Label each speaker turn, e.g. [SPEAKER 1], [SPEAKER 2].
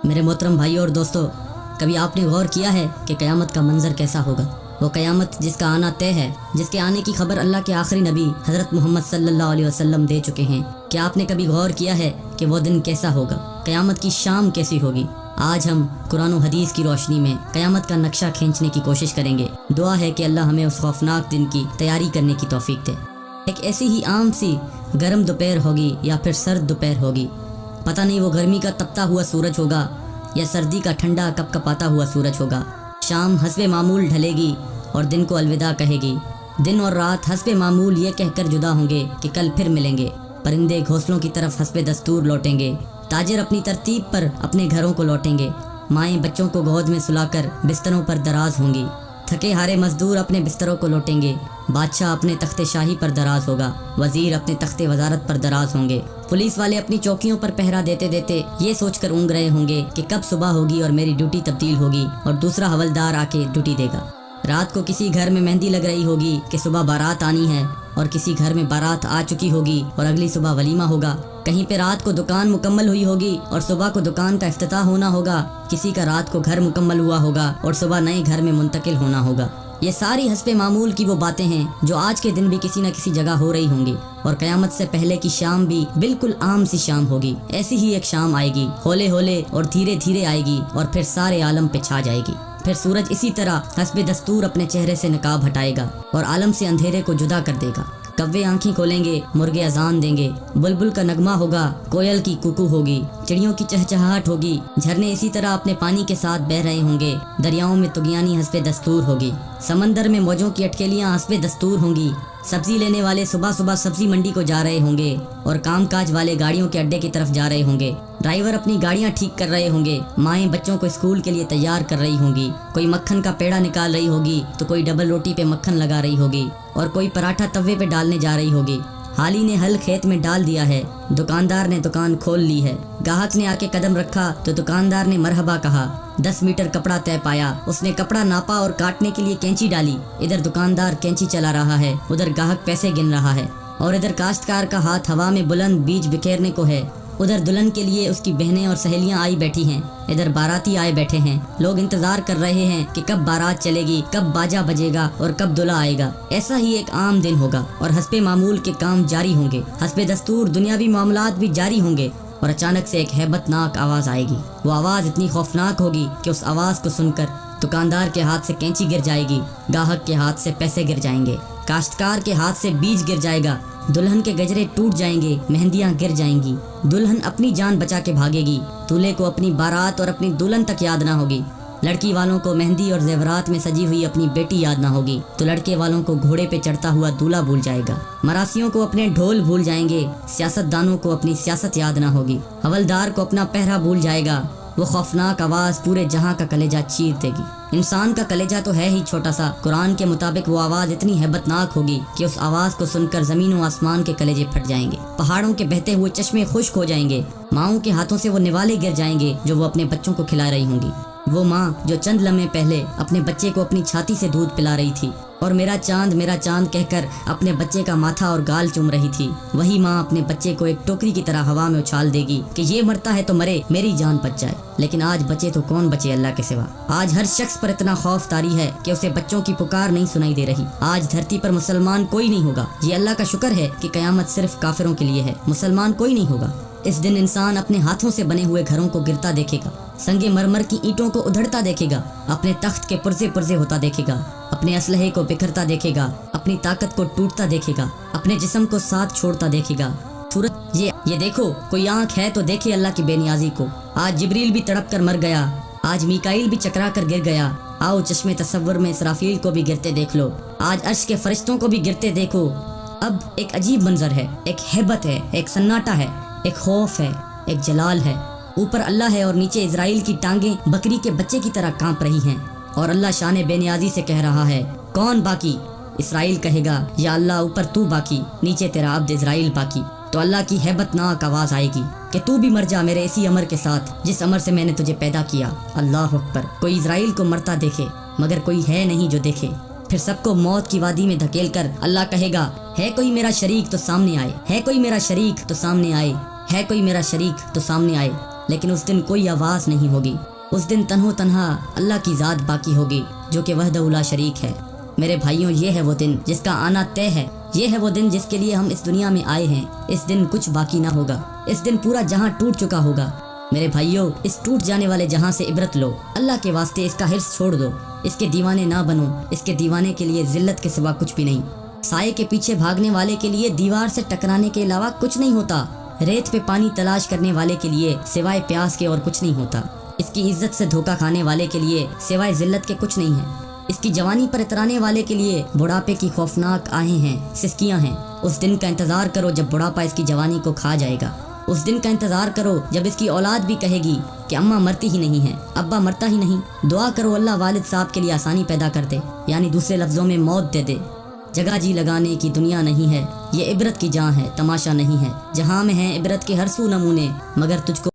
[SPEAKER 1] میرے محترم بھائیوں اور دوستو، کبھی آپ نے غور کیا ہے کہ قیامت کا منظر کیسا ہوگا؟ وہ قیامت جس کا آنا طے ہے، جس کے آنے کی خبر اللہ کے آخری نبی حضرت محمد صلی اللہ علیہ وسلم دے چکے ہیں۔ کیا آپ نے کبھی غور کیا ہے کہ وہ دن کیسا ہوگا؟ قیامت کی شام کیسی ہوگی؟ آج ہم قرآن و حدیث کی روشنی میں قیامت کا نقشہ کھینچنے کی کوشش کریں گے۔ دعا ہے کہ اللہ ہمیں اس خوفناک دن کی تیاری کرنے کی توفیق دے۔ ایک ایسی ہی عام سی گرم دوپہر ہوگی یا پھر سرد دوپہر ہوگی، پتہ نہیں وہ گرمی کا تپتا ہوا سورج ہوگا یا سردی کا ٹھنڈا کپ کپاتا ہوا سورج ہوگا۔ شام حسب معمول ڈھلے گی اور دن کو الوداع کہے گی۔ دن اور رات حسب معمول یہ کہہ کر جدا ہوں گے کہ کل پھر ملیں گے۔ پرندے گھونسلوں کی طرف حسب دستور لوٹیں گے۔ تاجر اپنی ترتیب پر اپنے گھروں کو لوٹیں گے۔ مائیں بچوں کو گود میں سلا کر بستروں پر دراز ہوں گی۔ تھکے ہارے مزدور اپنے بستروں کو لوٹیں گے۔ بادشاہ اپنے تخت شاہی پر دراز ہوگا۔ وزیر اپنے تخت وزارت پر دراز ہوں گے۔ پولیس والے اپنی چوکیوں پر پہرا دیتے دیتے یہ سوچ کر اونگ رہے ہوں گے کہ کب صبح ہوگی اور میری ڈیوٹی تبدیل ہوگی اور دوسرا حوالدار آ کے ڈیوٹی دے گا۔ رات کو کسی گھر میں مہندی لگ رہی ہوگی کہ صبح بارات آنی ہے، اور کسی گھر میں بارات آ چکی ہوگی اور اگلی صبح ولیمہ ہوگا۔ کہیں پہ رات کو دکان مکمل ہوئی ہوگی اور صبح کو دکان کا افتتاح ہونا ہوگا۔ کسی کا رات کو گھر مکمل ہوا ہوگا اور صبح نئے گھر میں منتقل ہونا ہوگا۔ یہ ساری حسب معمول کی وہ باتیں ہیں جو آج کے دن بھی کسی نہ کسی جگہ ہو رہی ہوں گی، اور قیامت سے پہلے کی شام بھی بالکل عام سی شام ہوگی۔ ایسی ہی ایک شام آئے گی، ہولے ہولے اور دھیرے دھیرے آئے گی اور پھر سارے عالم پہ چھا جائے گی۔ پھر سورج اسی طرح حسب دستور اپنے چہرے سے نقاب ہٹائے گا اور عالم سے اندھیرے کو جدا کر دے گا۔ کوے آنکھیں کھولیں گے، مرغے اذان دیں گے، بلبل کا نغمہ ہوگا، کوئل کی کوکو ہوگی، چڑیوں کی چہچہاہٹ ہوگی، جھرنے اسی طرح اپنے پانی کے ساتھ بہہ رہے ہوں گے، دریاؤں میں طغیانی حسب دستور ہوگی، سمندر میں موجوں کی اٹکیلیاں حسب دستور ہوں گی، سبزی لینے والے صبح صبح سبزی منڈی کو جا رہے ہوں گے اور کام کاج والے گاڑیوں کے اڈے کی طرف جا رہے ہوں گے، ڈرائیور اپنی گاڑیاں ٹھیک کر رہے ہوں گے، مائیں بچوں کو اسکول کے لیے تیار کر رہی ہوں گی، کوئی مکھن کا پیڑا نکال رہی ہوگی تو کوئی ڈبل روٹی پہ مکھن لگا رہی ہوگی اور کوئی پراٹھا توے پہ ڈالنے جا رہی ہوگی۔ حالی نے ہل کھیت میں ڈال دیا ہے، دکاندار نے دکان کھول لی ہے، گاہک نے آ کے قدم رکھا تو دکاندار نے مرحبا کہا، 10 میٹر کپڑا طے پایا، اس نے کپڑا ناپا اور کاٹنے کے لیے کینچی ڈالی۔ ادھر دکاندار کینچی چلا رہا ہے، ادھر گاہک پیسے گن رہا ہے، اور ادھر کاشتکار کا ہاتھ ہوا میں بلند بیج بکھیرنے کو ہے۔ ادھر دلہن کے لیے اس کی بہنیں اور سہیلیاں آئی بیٹھی ہیں، ادھر باراتی آئے بیٹھے ہیں۔ لوگ انتظار کر رہے ہیں کہ کب بارات چلے گی، کب باجا بجے گا اور کب دلہا آئے گا۔ ایسا ہی ایک عام دن ہوگا اور حسب معمول کے کام جاری ہوں گے، حسب دستور دنیاوی معاملات بھی جاری ہوں گے، اور اچانک سے ایک ہیبت ناک آواز آئے گی۔ وہ آواز اتنی خوفناک ہوگی کہ اس آواز کو سن کر دکاندار کے ہاتھ سے کینچی گر جائے گی، گاہک کے ہاتھ سے پیسے گر جائیں گے، کاشتکار کے ہاتھ سے بیج گر جائے گا، دلہن کے گجرے ٹوٹ جائیں گے، مہندیاں گر جائیں گی، دلہن اپنی جان بچا کے بھاگے گی، دولہے کو اپنی بارات اور اپنی دلہن تک یاد نہ ہوگی، لڑکی والوں کو مہندی اور زیورات میں سجی ہوئی اپنی بیٹی یاد نہ ہوگی تو لڑکے والوں کو گھوڑے پہ چڑھتا ہوا دولہا بھول جائے گا، مراسیوں کو اپنے ڈھول بھول جائیں گے، سیاست دانوں کو اپنی سیاست یاد نہ ہوگی، حوالدار کو اپنا پہرا بھول جائے گا۔ وہ خوفناک آواز پورے جہاں کا کلیجہ چیر دے گی۔ انسان کا کلیجہ تو ہے ہی چھوٹا سا، قرآن کے مطابق وہ آواز اتنی ہیبت ناک ہوگی کہ اس آواز کو سن کر زمین و آسمان کے کلیجے پھٹ جائیں گے، پہاڑوں کے بہتے ہوئے چشمے خشک ہو جائیں گے، ماؤں کے ہاتھوں سے وہ نوالے گر جائیں گے جو وہ اپنے بچوں کو کھلا رہی ہوں گی۔ وہ ماں جو چند لمحے پہلے اپنے بچے کو اپنی چھاتی سے دودھ پلا رہی تھی اور میرا چاند کہہ کر اپنے بچے کا ماتھا اور گال چوم رہی تھی، وہی ماں اپنے بچے کو ایک ٹوکری کی طرح ہوا میں اچھال دے گی کہ یہ مرتا ہے تو مرے، میری جان بچ جائے۔ لیکن آج بچے تو کون بچے اللہ کے سوا؟ آج ہر شخص پر اتنا خوف طاری ہے کہ اسے بچوں کی پکار نہیں سنائی دے رہی۔ آج دھرتی پر مسلمان کوئی نہیں ہوگا۔ یہ اللہ کا شکر ہے کہ قیامت صرف کافروں کے لیے ہے، مسلمان کوئی نہیں ہوگا۔ اس دن انسان اپنے ہاتھوں سے بنے ہوئے گھروں کو گرتا دیکھے گا، سنگ مرمر کی اینٹوں کو ادھڑتا دیکھے گا، اپنے تخت کے پرزے پرزے ہوتا دیکھے گا، اپنے اسلحے کو بکھرتا دیکھے گا، اپنی طاقت کو ٹوٹتا دیکھے گا، اپنے جسم کو ساتھ چھوڑتا دیکھے گا۔ سورج یہ دیکھو، کوئی آنکھ ہے تو دیکھے اللہ کی بے نیازی کو۔ آج جبریل بھی تڑپ کر مر گیا، آج میکائیل بھی چکرا کر گر گیا۔ آؤ چشمے تصور میں اسرافیل کو بھی گرتے دیکھ لو، آج عرش کے فرشتوں کو بھی گرتے دیکھو۔ اب ایک عجیب منظر ہے، ایک ہیبت ہے، ایک سناٹا ہے، ایک خوف ہے، ایک جلال ہے۔ اوپر اللہ ہے اور نیچے اسرائیل کی ٹانگیں بکری کے بچے کی طرح کانپ رہی ہیں، اور اللہ شان بے نیازی سے کہہ رہا ہے، کون باقی؟ اسرائیل کہے گا، یا اللہ اوپر تو باقی، نیچے تیرا عبد اسرائیل باقی۔ تو اللہ کی ہیبت ناک آواز آئے گی کہ تو بھی مر جا میرے اسی امر کے ساتھ جس امر سے میں نے تجھے پیدا کیا۔ اللہ اکبر۔ کوئی اسرائیل کو مرتا دیکھے مگر کوئی ہے نہیں جو دیکھے۔ پھر سب کو موت کی وادی میں دھکیل کر اللہ کہے گا، ہے کوئی میرا شریک تو سامنے آئے، ہے کوئی میرا شریک تو سامنے آئے، ہے کوئی میرا شریک تو سامنے آئے۔ لیکن اس دن کوئی آواز نہیں ہوگی۔ اس دن تنہا اللہ کی ذات باقی ہوگی جو کہ وحدہ لا شریک ہے۔ میرے بھائیوں، یہ ہے وہ دن جس کا آنا طے ہے۔ یہ ہے وہ دن جس کے لیے ہم اس دنیا میں آئے ہیں۔ اس دن کچھ باقی نہ ہوگا۔ اس دن پورا جہاں ٹوٹ چکا ہوگا۔ میرے بھائیوں، اس ٹوٹ جانے والے جہاں سے عبرت لو۔ اللہ کے واسطے اس کا حرص چھوڑ دو۔ اس کے دیوانے نہ بنو۔ اس کے دیوانے کے لیے ذلت کے سوا کچھ بھی نہیں۔ سائے کے پیچھے بھاگنے والے کے لیے دیوار سے ٹکرانے کے علاوہ کچھ نہیں ہوتا۔ ریت پہ پانی تلاش کرنے والے کے لیے سوائے پیاس کے اور کچھ نہیں ہوتا۔ اس کی عزت سے دھوکہ کھانے والے کے لیے سوائے ذلت کے کچھ نہیں ہے۔ اس کی جوانی پر اترانے والے کے لیے بڑھاپے کی خوفناک آہیں ہیں، سسکیاں ہیں۔ اس دن کا انتظار کرو جب بڑھاپا اس کی جوانی کو کھا جائے گا۔ اس دن کا انتظار کرو جب اس کی اولاد بھی کہے گی کہ اماں مرتی ہی نہیں ہے، ابا مرتا ہی نہیں۔ دعا کرو اللہ والد صاحب کے لیے آسانی پیدا کر دے، یعنی دوسرے لفظوں میں موت دے دے۔ جگہ جی لگانے کی دنیا نہیں ہے، یہ عبرت کی جہاں ہے، تماشا نہیں ہے۔ جہاں میں ہے عبرت کے ہر سو نمونے، مگر تجھ کو